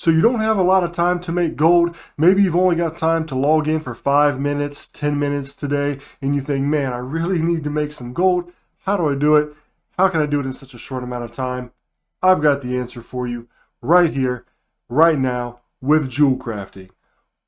So you don't have a lot of time to make gold. Maybe you've only got time to log in for 5 minutes, 10 minutes today, and you think, man, I really need to make some gold. How do I do it? How can I do it in such a short amount of time? I've got the answer for you right here, right now, with Jewelcrafting.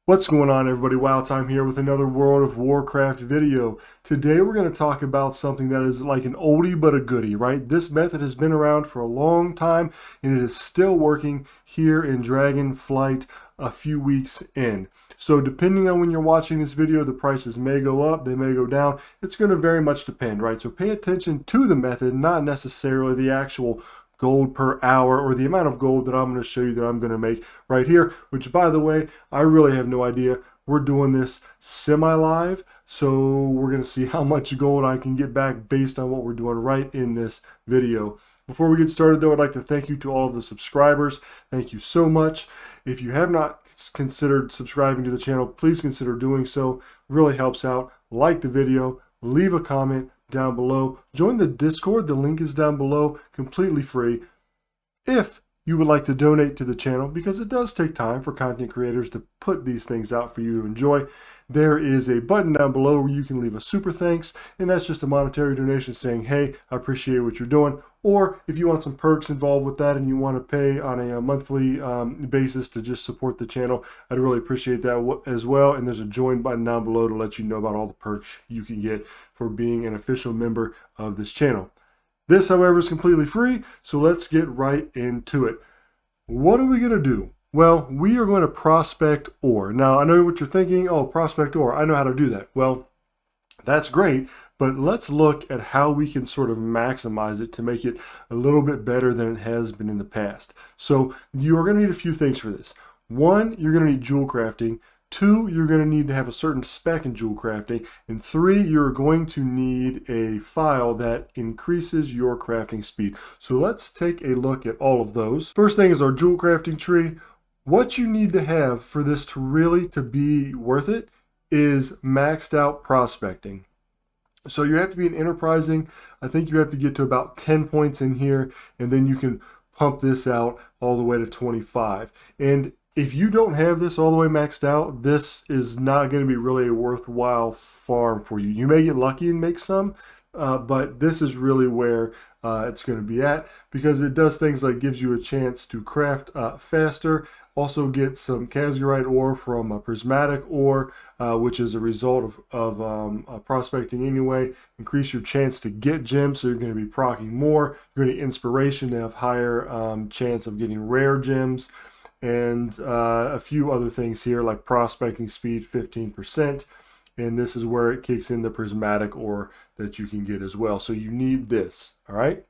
What's going on, everybody? WOW Time here with another World of Warcraft video. Today we're going to talk about something that is like an oldie but a goodie, right? This method has been around for a long time and it is still working here in Dragonflight a few weeks in. So depending on when you're watching this video, the prices may go up, they may go down. It's going to very much depend, right? So pay attention to the method, not necessarily the actual gold per hour or the amount of gold that I'm going to show you that I'm going to make right here, which, by the way, I really have no idea. We're doing this semi-live, so we're going to see how much gold I can get back based on what we're doing right in this video. Before we get started, though, I'd like to thank you to all of the subscribers. Thank you so much. If you have not considered subscribing to the channel, please consider doing so. It really helps out. Like the video, leave a comment down below. Join the Discord. The link is down below, completely free. If you would like to donate to the channel, because it does take time for content creators to put these things out for you to enjoy, there is a button down below where you can leave a super thanks, and that's just a monetary donation saying, hey, I appreciate what you're doing. Or if you want some perks involved with that and you want to pay on a monthly basis to just support the channel, I'd really appreciate that as well. And there's a join button down below to let you know about all the perks you can get for being an official member of this channel. This, however, is completely free, so let's get right into it. What are we going to do? Well, we are going to prospect ore. Now, I know what you're thinking, oh, prospect ore, I know how to do that. Well, that's great, but let's look at how we can sort of maximize it to make it a little bit better than it has been in the past. So you are going to need a few things for this. One, you're going to need jewel crafting. Two, you're going to need to have a certain spec in jewel crafting. And three, you're going to need a file that increases your crafting speed. So let's take a look at all of those. First thing is our jewel crafting tree. What you need to have for this to really be worth it is maxed out prospecting. So you have to be an enterprising. I think you have to get to about 10 points in here, and then you can pump this out all the way to 25. And if you don't have this all the way maxed out, this is not going to be really a worthwhile farm for you. You may get lucky and make some, but this is really where it's going to be at, because it does things like gives you a chance to craft faster, also get some Kazgarite ore from a prismatic ore, which is a result of prospecting anyway. Increase your chance to get gems, so you're going to be proccing more. You're going to get inspiration to have higher chance of getting rare gems, and a few other things here like prospecting speed 15%. And this is where it kicks in the prismatic ore that you can get as well. So you need this, all right?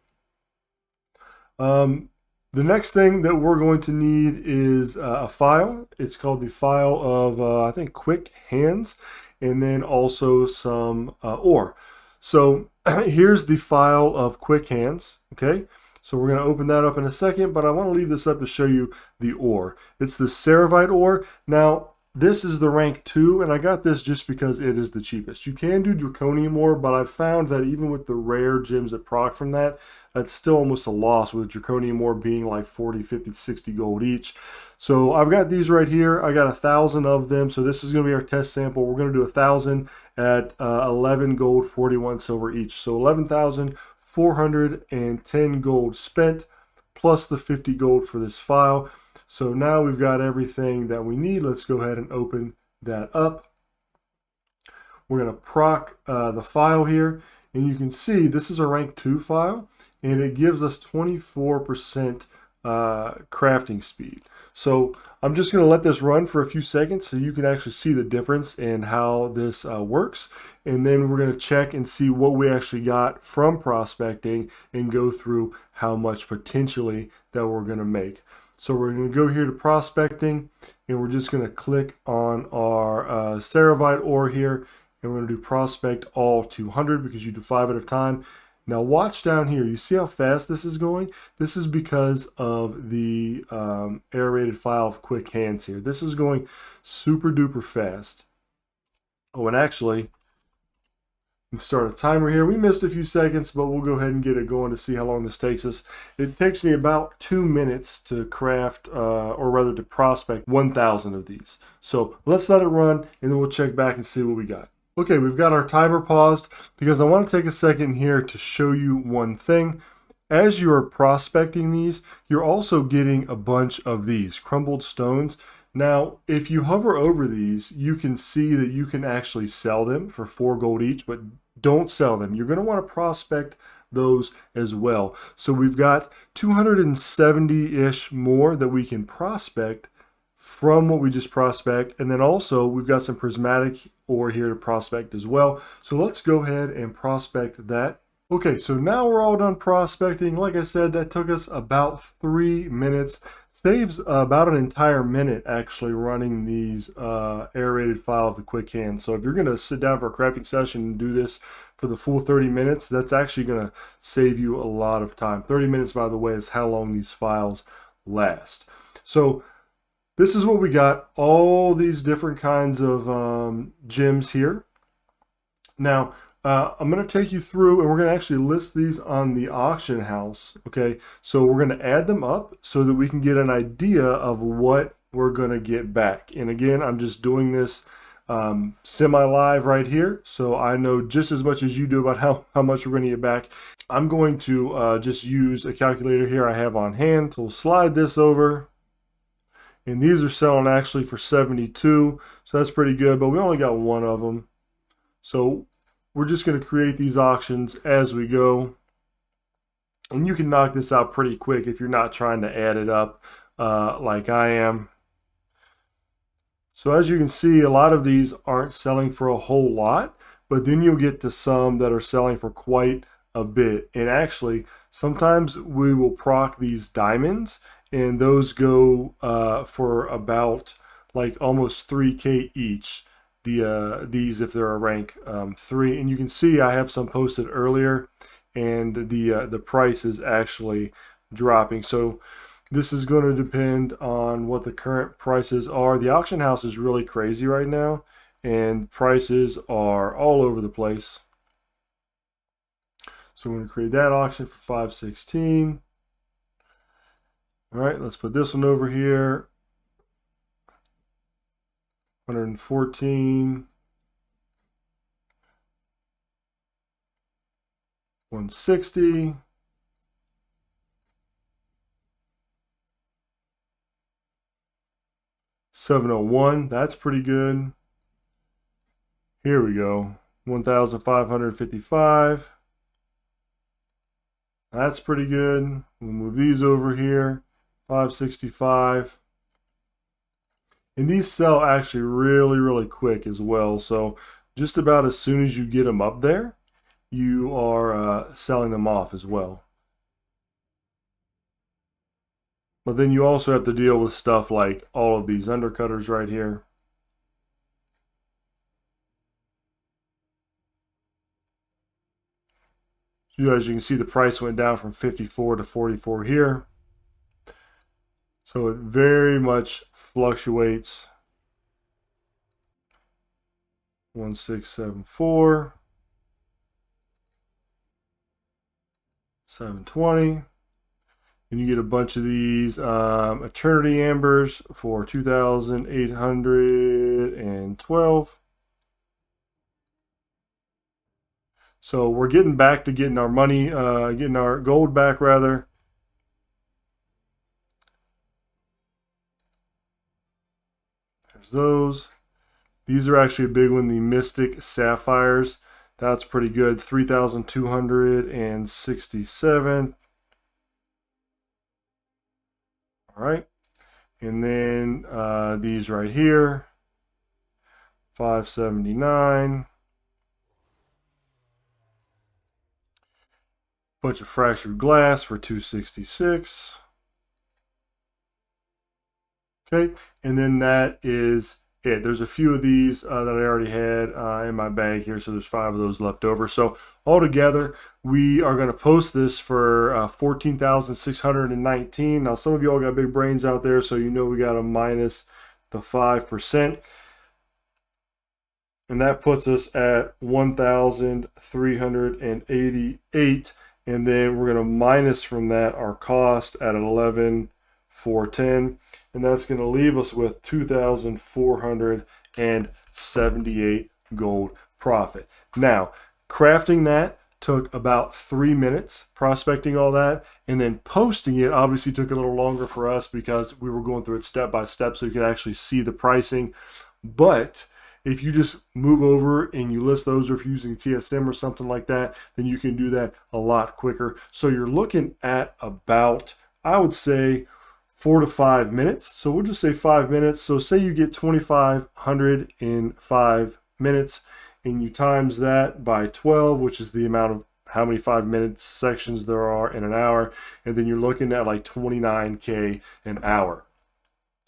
The next thing that we're going to need is a file. It's called the file of, I think, quick hands, and then also some ore. So here's the file of quick hands, okay? So we're going to open that up in a second, but I want to leave this up to show you the ore. It's the Ceravite ore. Now, this is the rank 2, and I got this just because it is the cheapest. You can do Draconium ore, but I've found that even with the rare gems that proc from that, that's still almost a loss, with Draconium ore being like 40, 50, 60 gold each. So I've got these right here. I got 1,000 of them, so this is going to be our test sample. We're going to do 1,000 at 11 gold, 41 silver each. So 11,410 gold spent, plus the 50 gold for this file. So now we've got everything that we need. Let's go ahead and open that up. We're going to proc the file here, and you can see this is a rank 2 file, and it gives us 24% crafting speed. So I'm just going to let this run for a few seconds so you can actually see the difference in how this works. And then we're going to check and see what we actually got from prospecting and go through how much potentially that we're going to make. So we're going to go here to prospecting, and we're just going to click on our Ceravite ore here, and we're going to do prospect all 200 because you do 5 at a time. Now watch down here. You see how fast this is going? This is because of the aerated file of quick hands here. This is going super duper fast. Oh, and actually, Start a timer here. We missed a few seconds, but we'll go ahead and get it going to see how long this takes us. It takes me about 2 minutes to craft, or rather to prospect 1,000 of these. So let's let it run, and then we'll check back and see what we got. Okay, we've got our timer paused because I want to take a second here to show you one thing. As you are prospecting these, you're also getting a bunch of these crumbled stones. Now, if you hover over these, you can see that you can actually sell them for 4 gold each, but don't sell them. You're going to want to prospect those as well. So we've got 270-ish more that we can prospect from what we just prospect. And then also we've got some prismatic ore here to prospect as well. So let's go ahead and prospect that. Okay, so now we're all done prospecting. Like I said, that took us about 3 minutes. Saves about an entire minute actually running these aerated file of the quick hand. So if you're going to sit down for a crafting session and do this for the full 30 minutes, that's actually going to save you a lot of time. 30 minutes, by the way, is how long these files last. So this is what we got, all these different kinds of gems here. Now, I'm going to take you through, and we're going to actually list these on the auction house, okay? So we're going to add them up so that we can get an idea of what we're going to get back. And again, I'm just doing this semi-live right here, so I know just as much as you do about how much we're going to get back. I'm going to just use a calculator here I have on hand. So we'll slide this over, and these are selling actually for 72, so that's pretty good, but we only got one of them. So we're just going to create these auctions as we go. And you can knock this out pretty quick if you're not trying to add it up like I am. So as you can see, a lot of these aren't selling for a whole lot, but then you'll get to some that are selling for quite a bit. And actually, sometimes we will proc these diamonds, and those go for about like almost 3K each. These if they're a rank 3, and you can see I have some posted earlier, and the price is actually dropping. So this is going to depend on what the current prices are. The auction house is really crazy right now, and prices are all over the place. So we're going to create that auction for 516. All right, let's put this one over here. 114, 160, 701, that's pretty good. Here we go, 1,555. That's pretty good. We'll move these over here, 565. And these sell actually really, really quick as well. So just about as soon as you get them up there, you are selling them off as well. But then you also have to deal with stuff like all of these undercutters right here. So as you can see, the price went down from 54 to 44 here. So it very much fluctuates. 1674, 720, and you get a bunch of these Eternity Ambers for 2,812. So we're getting back to getting our money, getting our gold back rather. There's those. These are actually a big one, the Mystic Sapphires. That's pretty good, 3,267. All right. And then these right here, 579. Bunch of fractured glass for 266. Okay, and then that is it. There's a few of these that I already had in my bag here, so there's 5 of those left over. So altogether, we are going to post this for 14,619. Now, some of you all got big brains out there, so you know we got to minus the 5%. and that puts us at 1,388. And then we're going to minus from that our cost at 11,410, and that's going to leave us with 2,478 gold profit. Now, crafting that took about 3 minutes, prospecting all that, and then posting it obviously took a little longer for us because we were going through it step by step so you could actually see the pricing. But if you just move over and you list those, or if you're using TSM or something like that, then you can do that a lot quicker. So you're looking at about, I would say, 4 to 5 minutes. So we'll just say 5 minutes. So say you get 2,500 in 5 minutes, and you times that by 12, which is the amount of how many 5-minute sections there are in an hour, and then you're looking at like 29K an hour.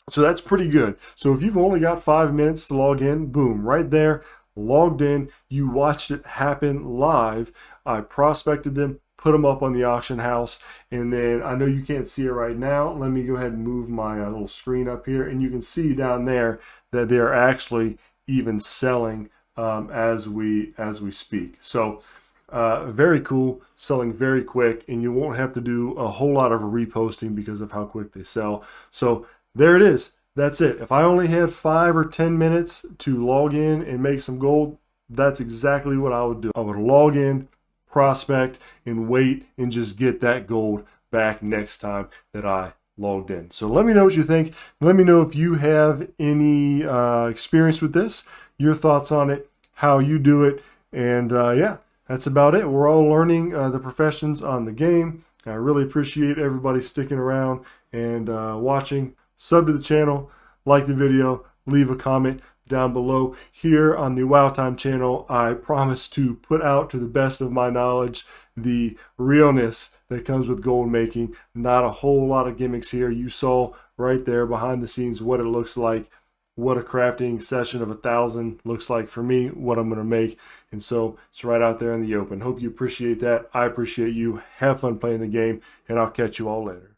So that's pretty good. So if you've only got 5 minutes to log in, boom, right there, logged in, you watched it happen live. I prospected them, put them up on the auction house, and then I know you can't see it right now. Let me go ahead and move my little screen up here, and you can see down there that they're actually even selling as we speak. So very cool, selling very quick, and you won't have to do a whole lot of reposting because of how quick they sell. So there it is. That's it. If I only had 5 or 10 minutes to log in and make some gold, that's exactly what I would do. I would log in, prospect, and wait and just get that gold back next time that I logged in. So let me know what you think. Let me know if you have any experience with this, your thoughts on it, how you do it, and yeah, that's about it. We're all learning the professions on the game. I really appreciate everybody sticking around and watching. Sub to the channel, like the video, leave a comment down below. Here on the WOW Time channel, I promise to put out, to the best of my knowledge, the realness that comes with gold making. Not a whole lot of gimmicks here. You saw right there behind the scenes what it looks like, what a crafting session of 1,000 looks like for me, what I'm going to make. And so it's right out there in the open. Hope you appreciate that. I appreciate you. Have fun playing the game, and I'll catch you all later.